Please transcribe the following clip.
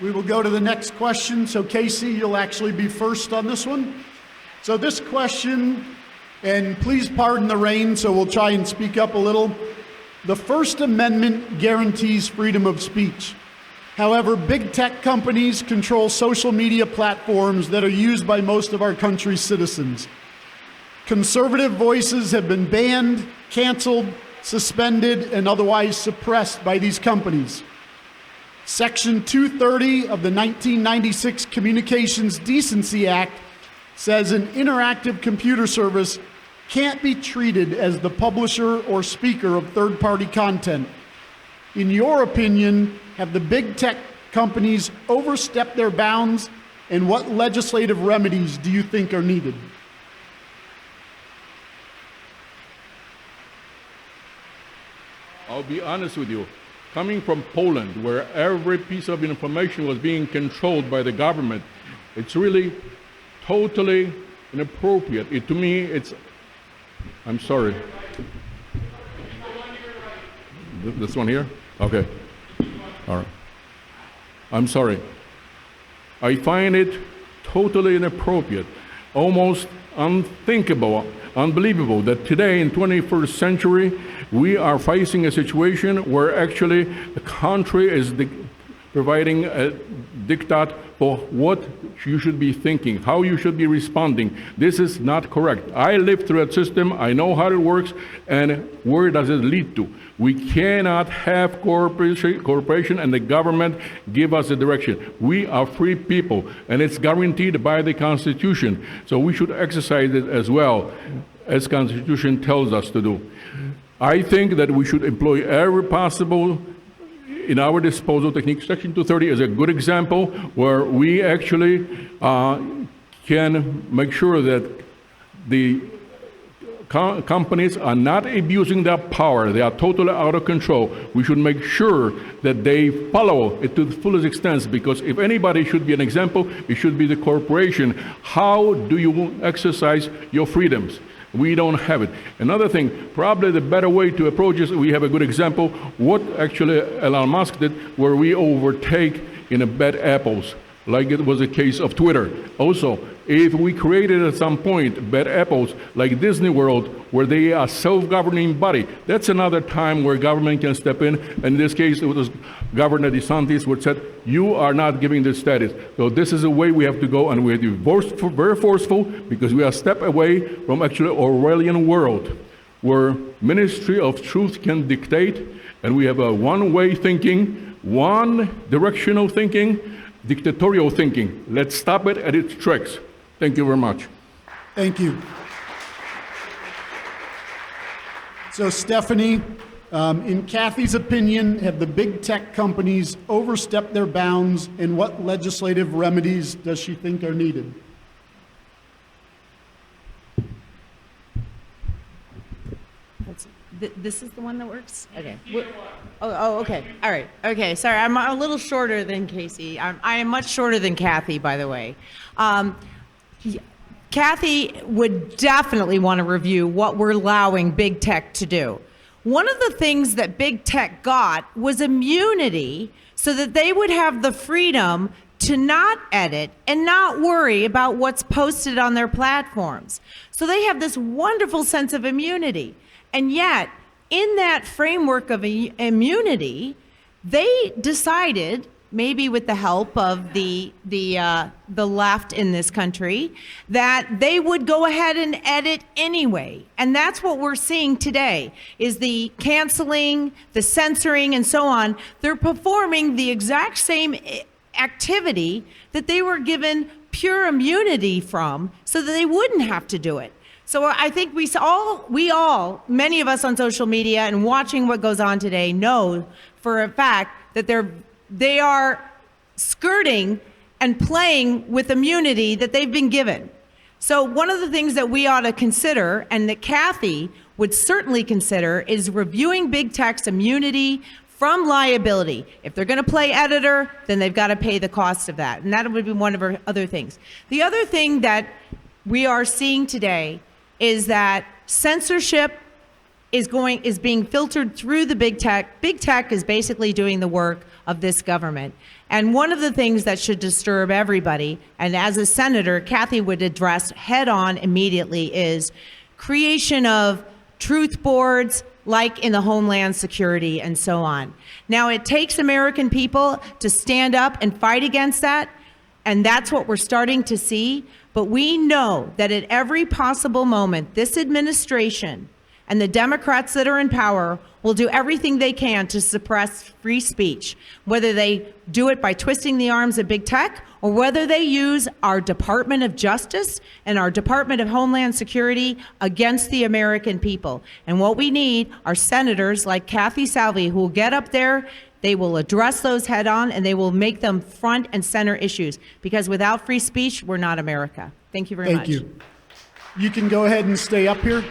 We will go to the next question. So Casey, you'll actually be first on this one. So this question, and please pardon the rain, so we'll try and speak up a little. The First Amendment guarantees freedom of speech. However, big tech companies control social media platforms that are used by most of our country's citizens. Conservative voices have been banned, canceled, suspended, and otherwise suppressed by these companies. Section 230 of the 1996 Communications Decency Act says an interactive computer service can't be treated as the publisher or speaker of third-party content. In your opinion, have the big tech companies overstepped their bounds, and what legislative remedies do you think are needed? I'll be honest with you. Coming from Poland, where every piece of information was being controlled by the government, it's really totally inappropriate. To me, I'm sorry. This one here? Okay. All right. I'm sorry. I find it totally inappropriate, almost unthinkable, unbelievable that today in 21st century, we are facing a situation where actually the country is providing a diktat for what you should be thinking, how you should be responding. This is not correct. I lived through that system, I know how it works, and where does it lead to? We cannot have corporation and the government give us the direction. We are free people, and it's guaranteed by the Constitution. So we should exercise it as well, as Constitution tells us to do. I think that we should employ every possible in our disposal technique. Section 230 is a good example where we actually can make sure that the companies are not abusing their power. They are totally out of control. We should make sure that they follow it to the fullest extent, because if anybody should be an example, it should be the corporation. How do you exercise your freedoms? We don't have it. Another thing, probably the better way to approach this, we have a good example, what actually Elon Musk did, where we overtake in a bad apples, like it was a case of Twitter. Also, if we created at some point bad apples like Disney World, where they are self-governing body, that's another time where government can step in. And in this case, it was Governor DeSantis who said, you are not giving this status. So this is the way we have to go, and we have to be very forceful, because we are a step away from actually Orwellian world, where Ministry of Truth can dictate, and we have a one-way thinking, one-directional thinking, dictatorial thinking. Let's stop it at its tracks. Thank you very much. Thank you. So Stephanie, in Kathy's opinion, have the big tech companies overstepped their bounds, and what legislative remedies does she think are needed? This is the one that works? Okay. Okay. All right. Okay. Sorry, I'm a little shorter than Casey. I am much shorter than Kathy, by the way. Kathy would definitely want to review what we're allowing big tech to do. One of the things that big tech got was immunity, so that they would have the freedom to not edit and not worry about what's posted on their platforms. So they have this wonderful sense of immunity. And yet, in that framework of immunity, they decided, maybe with the help of the left in this country, that they would go ahead and edit anyway. And that's what we're seeing today, is the canceling, the censoring, and so on. They're performing the exact same activity that they were given pure immunity from, so that they wouldn't have to do it. So I think we all, many of us on social media and watching what goes on today, know for a fact that they are skirting and playing with immunity that they've been given. So one of the things that we ought to consider, and that Kathy would certainly consider, is reviewing big tech's immunity from liability. If they're going to play editor, then they've got to pay the cost of that. And that would be one of our other things. The other thing that we are seeing today is that censorship is being filtered through the big tech. Big tech is basically doing the work of this government. And one of the things that should disturb everybody, and as a senator, Kathy would address head on immediately, is creation of truth boards like in the Homeland Security and so on. Now, it takes American people to stand up and fight against that, and that's what we're starting to see. But we know that at every possible moment, this administration and the Democrats that are in power will do everything they can to suppress free speech, whether they do it by twisting the arms of big tech or whether they use our Department of Justice and our Department of Homeland Security against the American people. And what we need are senators like Kathy Salvi who will get up there, they will address those head on, and they will make them front and center issues. Because without free speech, we're not America. Thank you very much. Thank you. You can go ahead and stay up here.